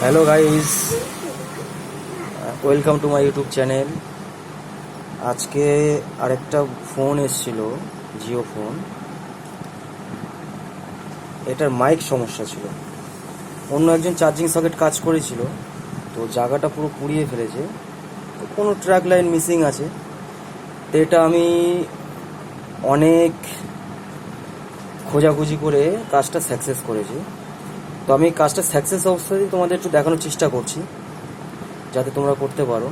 Hello guys, welcome to my YouTube channel. আজকে আরেকটা phone এসেছিল, জিও ফোন। এটার মাইক সমস্যা ছিল। অন্য একজন চার্জিং সকেট কাজ করেছিল, তো জায়গাটা পুরো পুড়িয়ে ফেলেছে। তো কোনো ট্র্যাক লাইন মিসিং আছে। তো এটা আমি অনেক খোঁজাখুঁজি করে কাজটা সাকসেস করেছি। তো আমি কাজটা সাকসেস অবস্থাতেই তোমাদের একটু দেখানোর চেষ্টা করছি, যাতে তোমরা করতে পারো।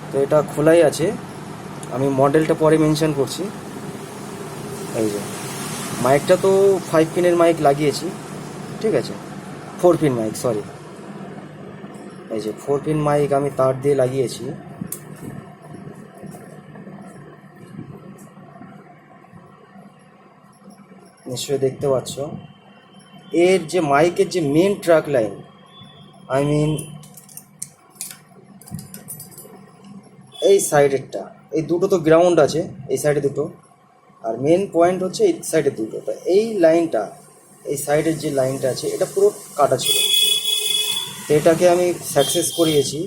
তো এটা খোলাই আছে, আমি মডেলটা পরে মেনশন করছি। এই যে মাইকটা তো 5 পিনের মাইক লাগিয়েছি, ঠিক আছে, 4 পিন মাইক, সরি। এই যে 4 পিন মাইক আমি তার দিয়ে লাগিয়েছি। নিশ্চয়ই দেখতে পাচ্ছ এর যে মাইকের যে main track line, I mean এই সাইডেরটা, এই দুটো তো গ্রাউন্ড আছে, এই সাইডে দুটো, আর মেন পয়েন্ট হচ্ছে এই সাইডে দুটো। তো এই লাইনটা, এই সাইডের যে লাইনটা আছে, এটা পুরো কাটা ছিল। তো এটাকে আমি সাকসেস করিয়েছি,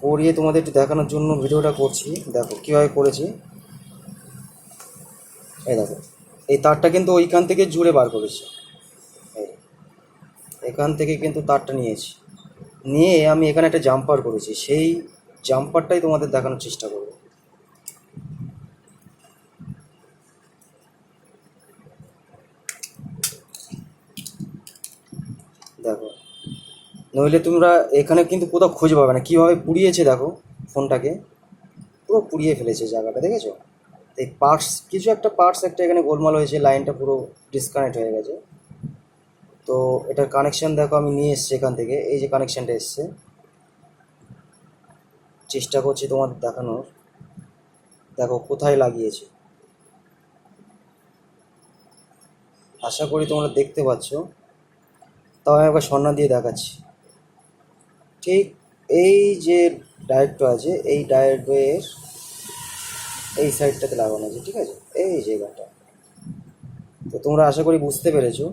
করিয়ে তোমাদের একটু দেখানোর জন্য ভিডিওটা করছি। দেখো কীভাবে করেছি। এই দেখো, এই তারটা কিন্তু ওইখান থেকে জুড়ে বার করেছি। এখান থেকে কিন্তু তারটা নিয়েছি, নিয়ে আমি এখানে একটা জাম্পার করেছি। সেই জাম্পারটাই তোমাদের দেখানোর চেষ্টা করবো। দেখো, নইলে তোমরা এখানে কিন্তু কোথাও খুঁজে পাবে না কীভাবে পুড়িয়েছে। দেখো ফোনটাকে পুরো পুড়িয়ে ফেলেছে, জায়গাটা দেখেছো? এই পার্টস, কিছু একটা পার্টস একটা এখানে গোলমাল হয়েছে, লাইনটা পুরো ডিসকানেক্ট হয়ে গেছে। তো এটার কানেকশান দেখো আমি নিয়ে এসেছি এখান থেকে, এই যে কানেকশানটা এসছে, চেষ্টা করছি তোমাদের দেখানোর। দেখো কোথায় লাগিয়েছি, আশা করি তোমরা দেখতে পাচ্ছ। তাও আমি একবার সন্না দিয়ে দেখাচ্ছি। ঠিক এই যে ডায়োডটা আছে, এই ডায়োডের এই সাইডটাতে লাগানো আছে, ঠিক আছে, এই জায়গাটা। তো তোমরা আশা করি বুঝতে পেরেছো।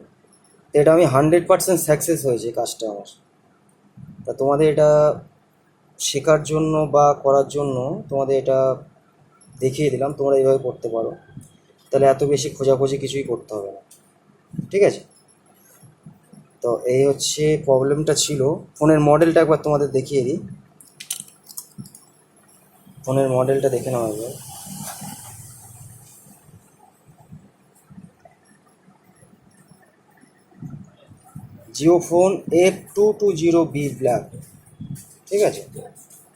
তো এটা আমি 100% সাকসেস হয়েছে কাজটা আমার। তা তোমাদের এটা শেখার জন্য বা করার জন্য তোমাদের এটা দেখিয়ে দিলাম, তোমরা এইভাবে করতে পারো। তাহলে এত বেশি খোঁজাখুঁজি কিছুই করতে হবে না, ঠিক আছে। তো এই হচ্ছে প্রবলেমটা ছিল। ফোনের মডেলটা একবার তোমাদের দেখিয়ে দিই। ফোনের মডেলটা দেখে নেওয়া হবে। জিও ফোন F220B ব্ল্যাক, ঠিক আছে।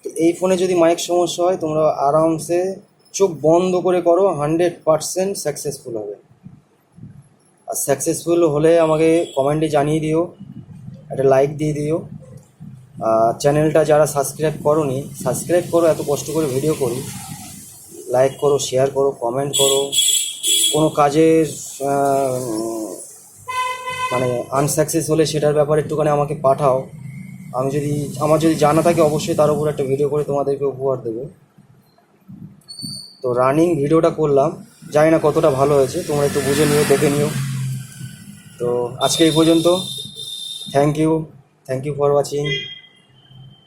তো এই ফোনে যদি মাইক সমস্যা হয়, তোমরা আরামসে চোখ বন্ধ করে করো, 100% সাকসেসফুল হবে। আর সাকসেসফুল হলে আমাকে কমেন্টে জানিয়ে দিও, একটা লাইক দিয়ে দিও। চ্যানেলটা যারা সাবস্ক্রাইব করোনি, সাবস্ক্রাইব করো, এত কষ্ট করে ভিডিও করি। লাইক করো, শেয়ার করো, কমেন্ট করো। কোনো কাজের মানে আনসাকসেস হলে সেটার ব্যাপারে একটুখানি আমাকে পাঠাও। আমার যদি জানা থাকে, অবশ্যই তার উপর একটা ভিডিও করে তোমাদেরকে উপহার দেবো। তো রানিং ভিডিওটা করলাম, জানি না কতটা ভালো হয়েছে, তোমরা একটু বুঝে নিও, দেখে নিও। তো আজকে এই পর্যন্ত। Thank you for watching.